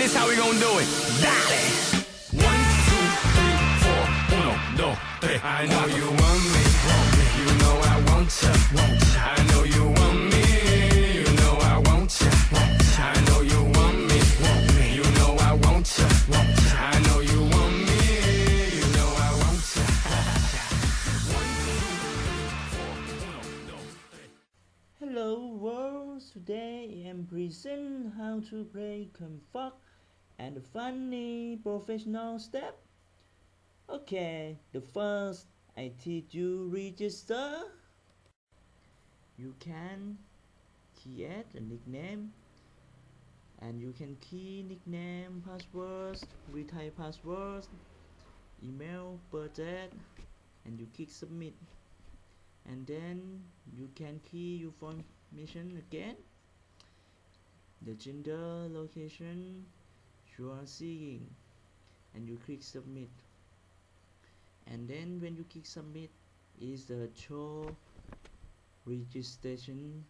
this how we gonna do it. Dale. 1, 2, 3, 4. 1, 2, 3. I know you want me. You know I want you. I know you want me. You know I want you. I know you want me. You know I want you. I know you want me. You know I want you. 1, 2, 3, 4. 1, 2, 3. Hello world, today I am present how to play Confog and the funny professional step. Okay, the first I teach you register. You can create a nickname and you can key nickname, passwords, retype passwords, email, birthday, and you click submit. And then you can key your information again, the gender, location you are seeking, and you click submit. And then when you click submit is the show registration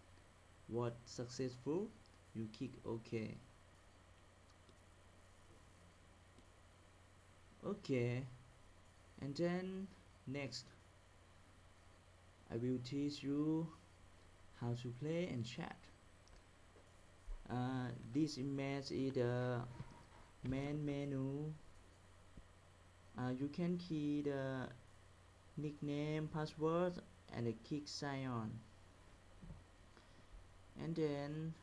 was successful. You click OK. Okay, and then next I will teach you how to play and chat. This image is the main menu. You can key the nickname, password, and click sign on. And then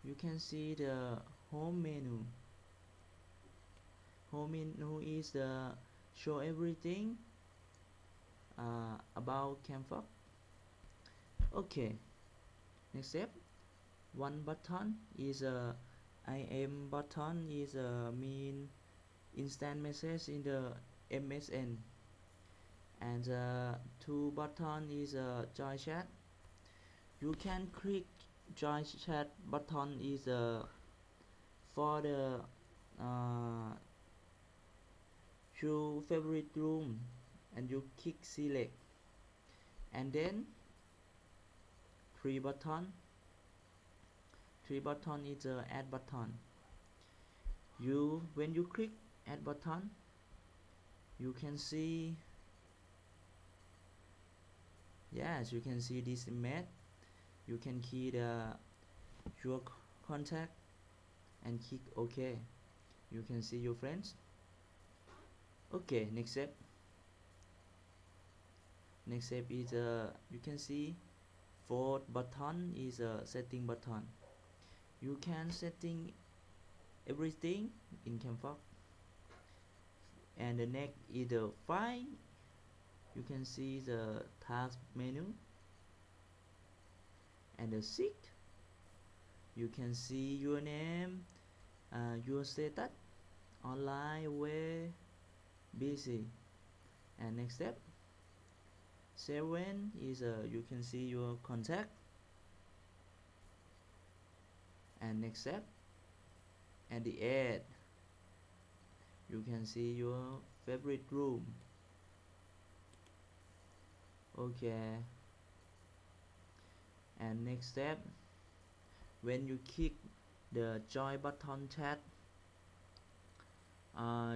you can see the home menu. Home menu is the show everything about Confog. Okay, next step. One button is a IM button is a mean instant message in the MSN, and two button is a join chat. You can click join chat button is for the your favorite room, and you click select, and then three button is a add button. When you click add button, you can see, yes, you can see this image. You can key your contact and click OK. You can see your friends. Okay, next step is you can see fourth button is a setting button. You can setting everything in Confog. And the next is the file. You can see the task menu. And the seek, you can see your name, your status, online, away, busy. And next step 7 is you can see your contact. And next step, and the 8, you can see your favorite room. Okay, and next step, when you click the join button chat,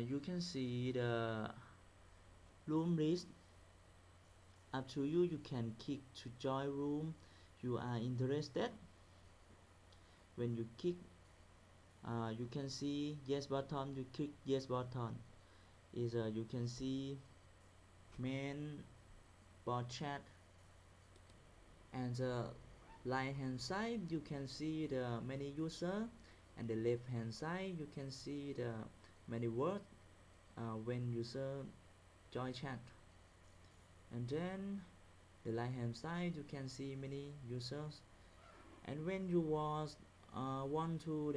you can see the room list. Up to you, you can click to join room you are interested. When you click, you can see yes button. You click yes button is you can see main bot chat, and the right hand side you can see the many user, and the left hand side you can see the many words when user join chat. And then the right hand side you can see many users, and when you want to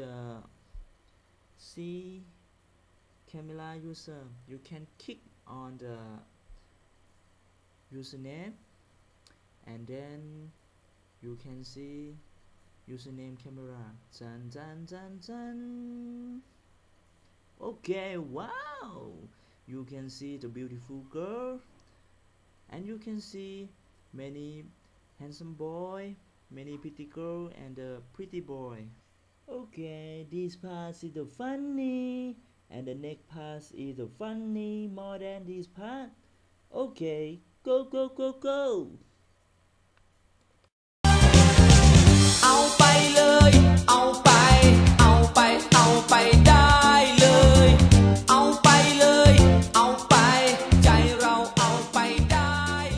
see camera user, you can click on the username, and then you can see username camera. Dun, dun, dun, dun. Okay, wow, you can see the beautiful girl, and you can see many handsome boy, many pretty girl, and a pretty boy. Okay, this part is the funny, and the next part is the funny more than this part. Okay, go go go go. เอาไปเลย เอาไป เอาไป เอาไปได้เลย เอาไปเลย เอาไป ใจเราเอาไปได้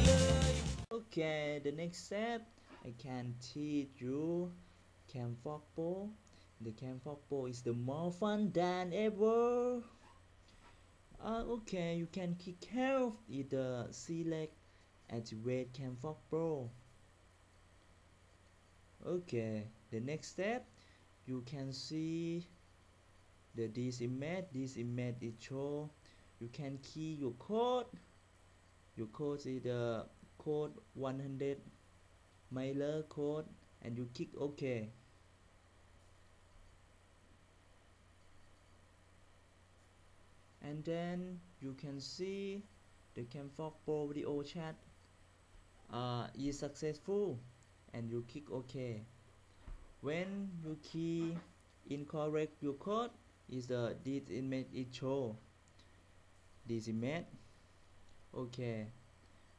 เลย Okay, the next step I can teach you Cam Fog Bowl. The Cam Fog Bowl is the more fun than ever. Okay, you can kick health either select activate Cam Fog Bowl. Okay, the next step you can see this image is show. You can key your code. Your code is the code 100 mailer code, and you click OK. And then you can see the Cam Fog Pro video chat is successful, and you click OK. When you key incorrect your code, is the this image is show. This image. Okay,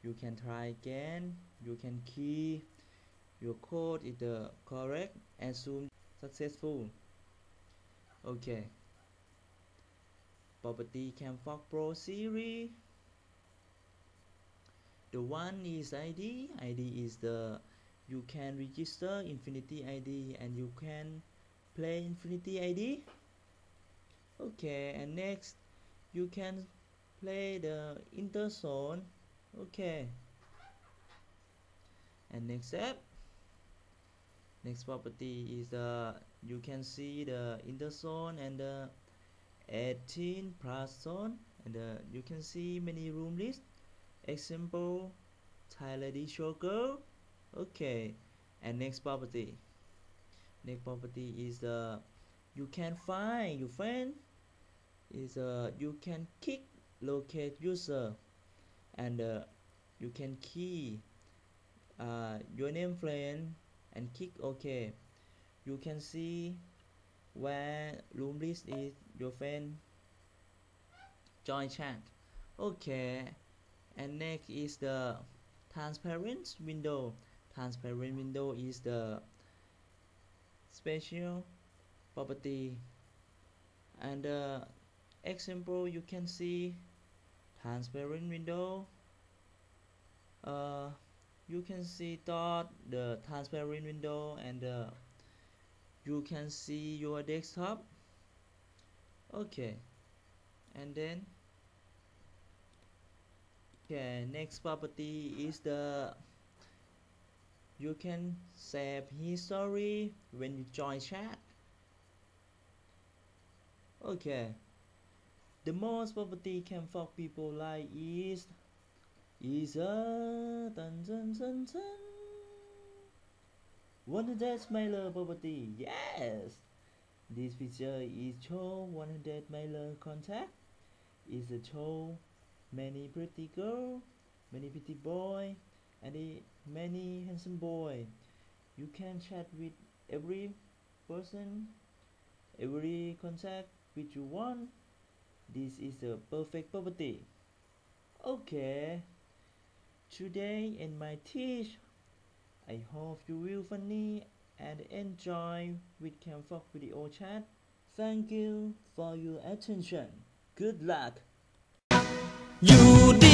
you can try again. You can key your code is the correct and zoom successful. Okay. Property Cam Fog Pro series. The one is ID. ID is the you can register Infinity ID and you can play Infinity ID. Okay, and next you can play the interzone. Okay, and next step, next property is the you can see the interzone and the 18 plus zone, and you can see many room list. Example, Thai lady show girl. Okay, and next property is the you can find your friend. Is you can kick locate user, and you can key your name friend and click OK. You can see where room list is your friend join chat. Okay, and next is the transparent window. Transparent window is the special property, and example you can see transparent window. You can see dot the transparent window, and you can see your desktop. Okay, and then okay, next property is the you can save history when you join chat. Okay, the most property Cam Fog people like is dun, dun, dun, dun. One mailer property. Yes, this feature is show 100 mailer contact. Is a show many pretty girl, many pretty boy, and many handsome boy. You can chat with every person, every contact which you want. This is a perfect property. Okay, today in my teach, I hope you will funny and enjoy with Cam Fog video chat. Thank you for your attention. Good luck.อยู่ดี